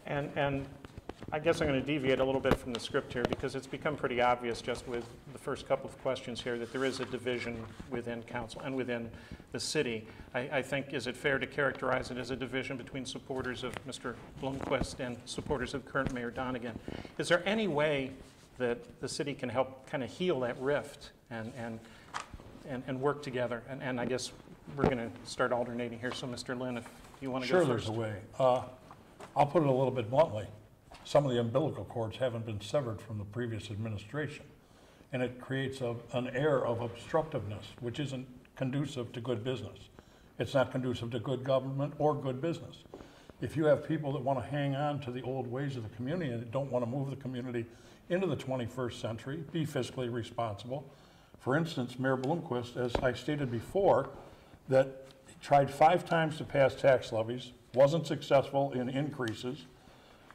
And I guess I'm going to deviate a little bit from the script here because it's become pretty obvious just with the first couple of questions here that there is a division within council and within the city. I think, is it fair to characterize it as a division between supporters of Mr. Blomquist and supporters of current Mayor Donegan? Is there any way that the city can help kind of heal that rift and work together? And I guess we're going to start alternating here. So Mr. Lynn, if you want to go first. Sure, there's a way. I'll put it a little bit bluntly. Some of the umbilical cords haven't been severed from the previous administration, and it creates an air of obstructiveness, which isn't conducive to good business. It's not conducive to good government or good business. If you have people that want to hang on to the old ways of the community and don't want to move the community into the 21st century, be fiscally responsible. For instance, Mayor Blomquist, as I stated before, that he tried 5 times to pass tax levies, wasn't successful in increases,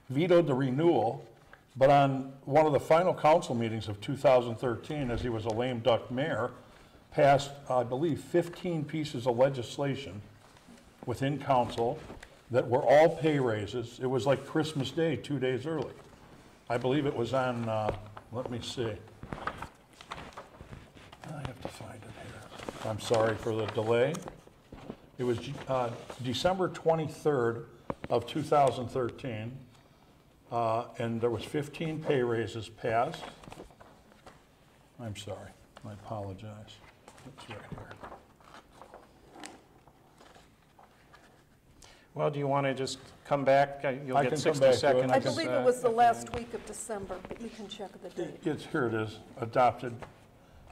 vetoed the renewal, but on one of the final council meetings of 2013, as he was a lame duck mayor, passed, I believe, 15 pieces of legislation within council that were all pay raises. It was like Christmas Day, 2 days early. I believe it was on, let me see. I have to find it here. I'm sorry for the delay. It was December 23rd of 2013. And there was 15 pay raises passed. I'm sorry, I apologize. It's right here. Well, do you want to just come back? You'll I get can 60 come back to it. seconds. I believe it was the last week of December, but you can check the date. Here it is, adopted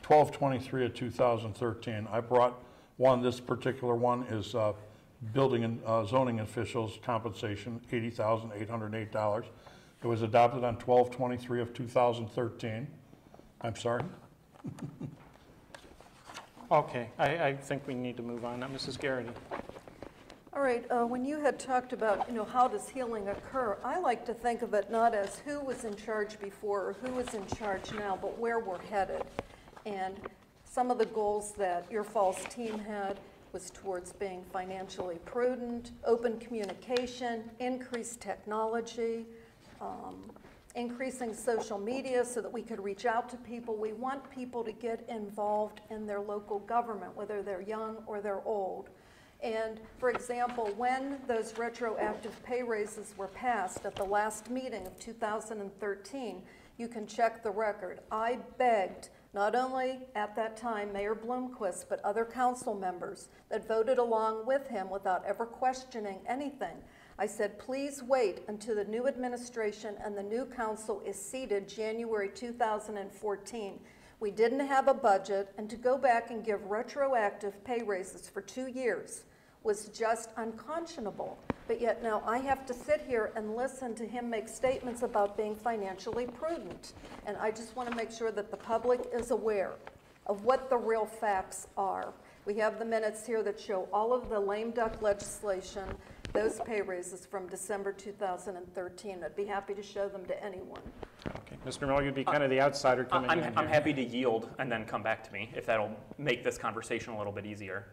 12/23 of 2013. I brought one, this particular one is building and zoning officials compensation, $80,808. It was adopted on 12/23 of 2013. I'm sorry. Okay, I think we need to move on now. Mrs. Garrity. All right, when you had talked about, how does healing occur, I like to think of it not as who was in charge before or who is in charge now, but where we're headed. And some of the goals that your falls team had was towards being financially prudent, open communication, increased technology, increasing social media so that we could reach out to people. We want people to get involved in their local government, whether they're young or they're old. And for example, when those retroactive pay raises were passed at the last meeting of 2013, you can check the record. I begged, not only at that time Mayor Blomquist, but other council members that voted along with him without ever questioning anything. I said, please wait until the new administration and the new council is seated January 2014. We didn't have a budget, and to go back and give retroactive pay raises for 2 years was just unconscionable. But yet now I have to sit here and listen to him make statements about being financially prudent. And I just want to make sure that the public is aware of what the real facts are. We have the minutes here that show all of the lame duck legislation, those pay raises from December 2013. I'd be happy to show them to anyone. Okay, Mr. Miller, you'd be kind of the outsider coming in. I'm happy to yield and then come back to me if that'll make this conversation a little bit easier.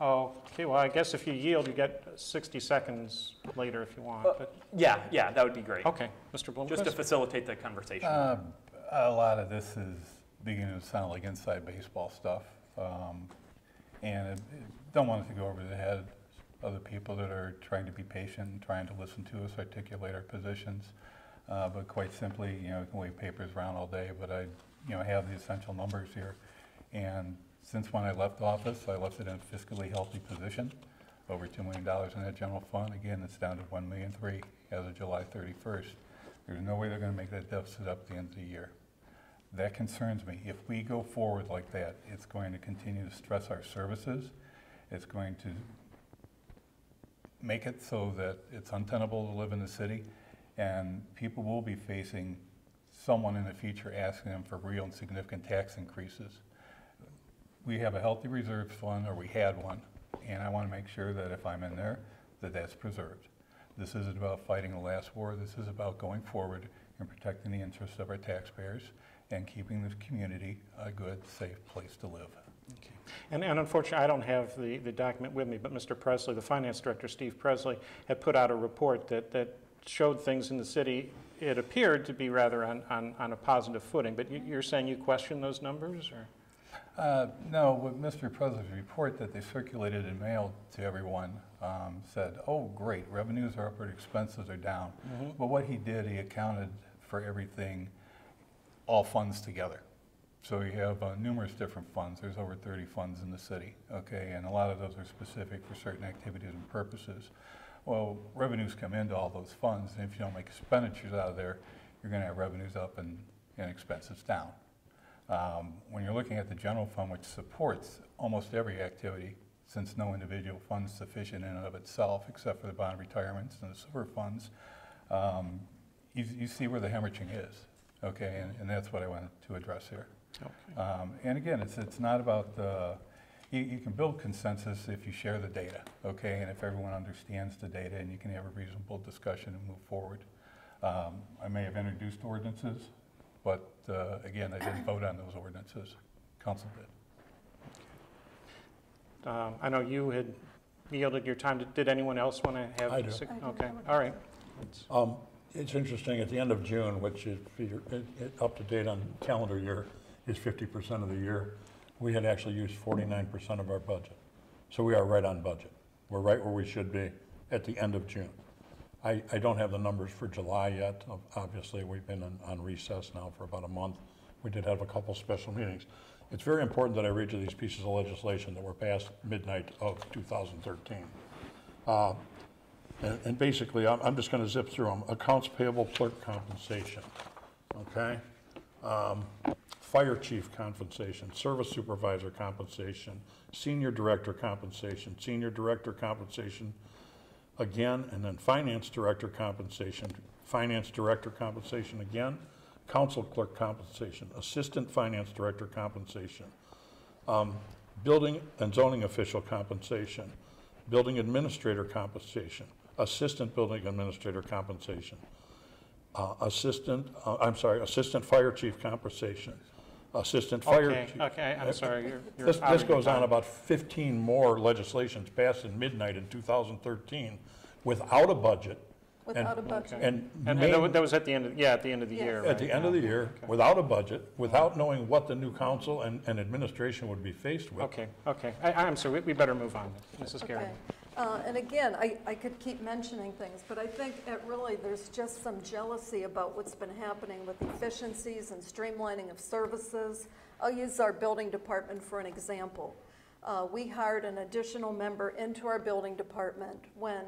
Oh, okay, well, I guess if you yield, you get 60 seconds later if you want. But Yeah, that would be great. okay, Mr. Blomquist. Just to facilitate the conversation. A lot of this is beginning to sound like inside baseball stuff. And don't want it to go over the head of the people that are trying to be patient and trying to listen to us articulate our positions. But quite simply, you can wave papers around all day, but I have the essential numbers here. And since when I left office, I left it in a fiscally healthy position, over $2 million in that general fund. Again, it's down to $1.3 million as of July 31st. There's no way they're going to make that deficit up at the end of the year. That concerns me. If we go forward like that, it's going to continue to stress our services. It's going to make it so that it's untenable to live in the city, and people will be facing someone in the future asking them for real and significant tax increases. We have a healthy reserves fund, or we had one, and I want to make sure that if I'm in there, that that's preserved. This isn't about fighting the last war. This is about going forward and protecting the interests of our taxpayers and keeping this community a good, safe place to live. Okay. And unfortunately, I don't have the document with me, but Mr. Presley, the finance director, Steve Presley, had put out a report that showed things in the city, it appeared to be rather on a positive footing. But you're saying you question those numbers, or? No, with Mr. President's report that they circulated and mailed to everyone said, oh, great, revenues are up but expenses are down. But what he did, he accounted for everything, all funds together. So you have numerous different funds. There's over 30 funds in the city, okay? And a lot of those are specific for certain activities and purposes. Well, revenues come into all those funds, and if you don't make expenditures out of there, you're gonna have revenues up and expenses down. When you're looking at the general fund, which supports almost every activity, since no individual fund is sufficient in and of itself, except for the bond retirements and the sewer funds, you see where the hemorrhaging is, okay? And that's what I wanted to address here. Okay. And again, it's not about the, you can build consensus if you share the data, okay? And if everyone understands the data and you can have a reasonable discussion and move forward. I may have introduced ordinances, but again, I didn't vote on those ordinances. Council did. I know you had yielded your time. Did anyone else want to have? I do. Okay, all right. It's interesting, at the end of June, which is up to date on calendar year, is 50% of the year, we had actually used 49% of our budget. So we are right on budget. We're right where we should be at the end of June. I don't have the numbers for July yet. Obviously, we've been on recess now for about a month. We did have a couple special meetings. It's very important that I read you these pieces of legislation that were passed midnight of 2013. And basically, I'm just going to zip through them. Accounts payable clerk compensation, okay? Fire chief compensation, service supervisor compensation, senior director compensation again, and then finance director compensation again, council clerk compensation, assistant finance director compensation, building and zoning official compensation, building administrator compensation, assistant building administrator compensation, assistant fire chief compensation, assistant fire chief. Okay, I'm sorry. This goes on about 15 more legislations passed in midnight in 2013 without a budget. Without a budget. And that was at the end of, at the end of the Yes. year. at right? the end of the year, without a budget, without knowing what the new council and administration would be faced with. Okay. I'm sorry, we better move on. Mrs. Garrett. Okay. And again, I could keep mentioning things, but I think there's just some jealousy about what's been happening with efficiencies and streamlining of services. I'll use our building department for an example. We hired an additional member into our building department when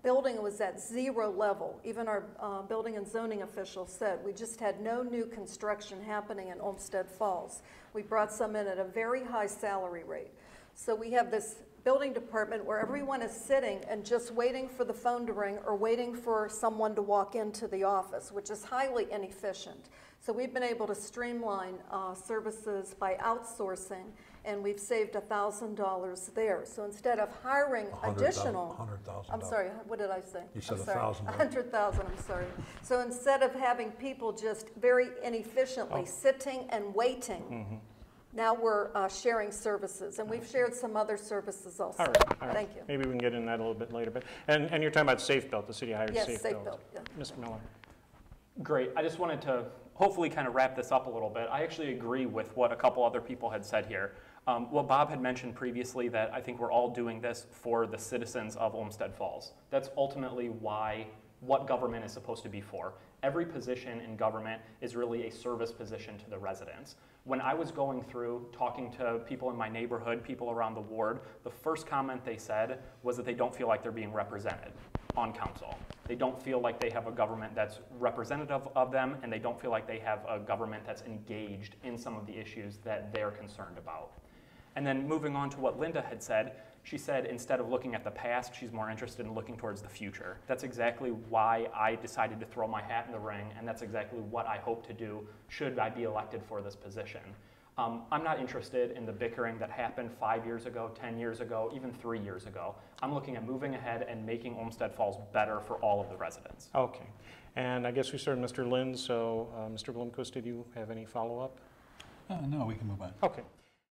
building was at 0 level. Even our building and zoning official said we just had no new construction happening in Olmsted Falls. We brought some in at a very high salary rate. So we have this building department where everyone is sitting and just waiting for the phone to ring or waiting for someone to walk into the office, which is highly inefficient. So we've been able to streamline services by outsourcing, and we've saved $1,000 there. So instead of hiring additional, $100,000. I'm sorry, what did I say? You said $1,000. 100,000. I'm sorry. So instead of having people just very inefficiently sitting and waiting, now we're sharing services, and we've shared some other services also. All right. Thank you. Maybe we can get into that a little bit later. But and you're talking about Safe Built, the city hired Yes, Safe Safe Built. Built, yeah. Mr. Miller. Great. I just wanted to hopefully kind of wrap this up a little bit. I actually agree with what a couple other people had said here. What Bob had mentioned previously, that I think we're all doing this for the citizens of Olmsted Falls. That's ultimately what government is supposed to be for. Every position in government is really a service position to the residents. When I was going through talking to people in my neighborhood, people around the ward, the first comment they said was that they don't feel like they're being represented on council. They don't feel like they have a government that's representative of them, and they don't feel like they have a government that's engaged in some of the issues that they're concerned about. And then moving on to what Linda had said, she said instead of looking at the past, she's more interested in looking towards the future. That's exactly why I decided to throw my hat in the ring, and that's exactly what I hope to do should I be elected for this position. I'm not interested in the bickering that happened 5 years ago, 10 years ago, even 3 years ago. I'm looking at moving ahead and making Olmsted Falls better for all of the residents. Okay. And I guess we started Mr. Lynn, so Mr. Blomquist, did you have any follow-up? No, we can move on. Okay.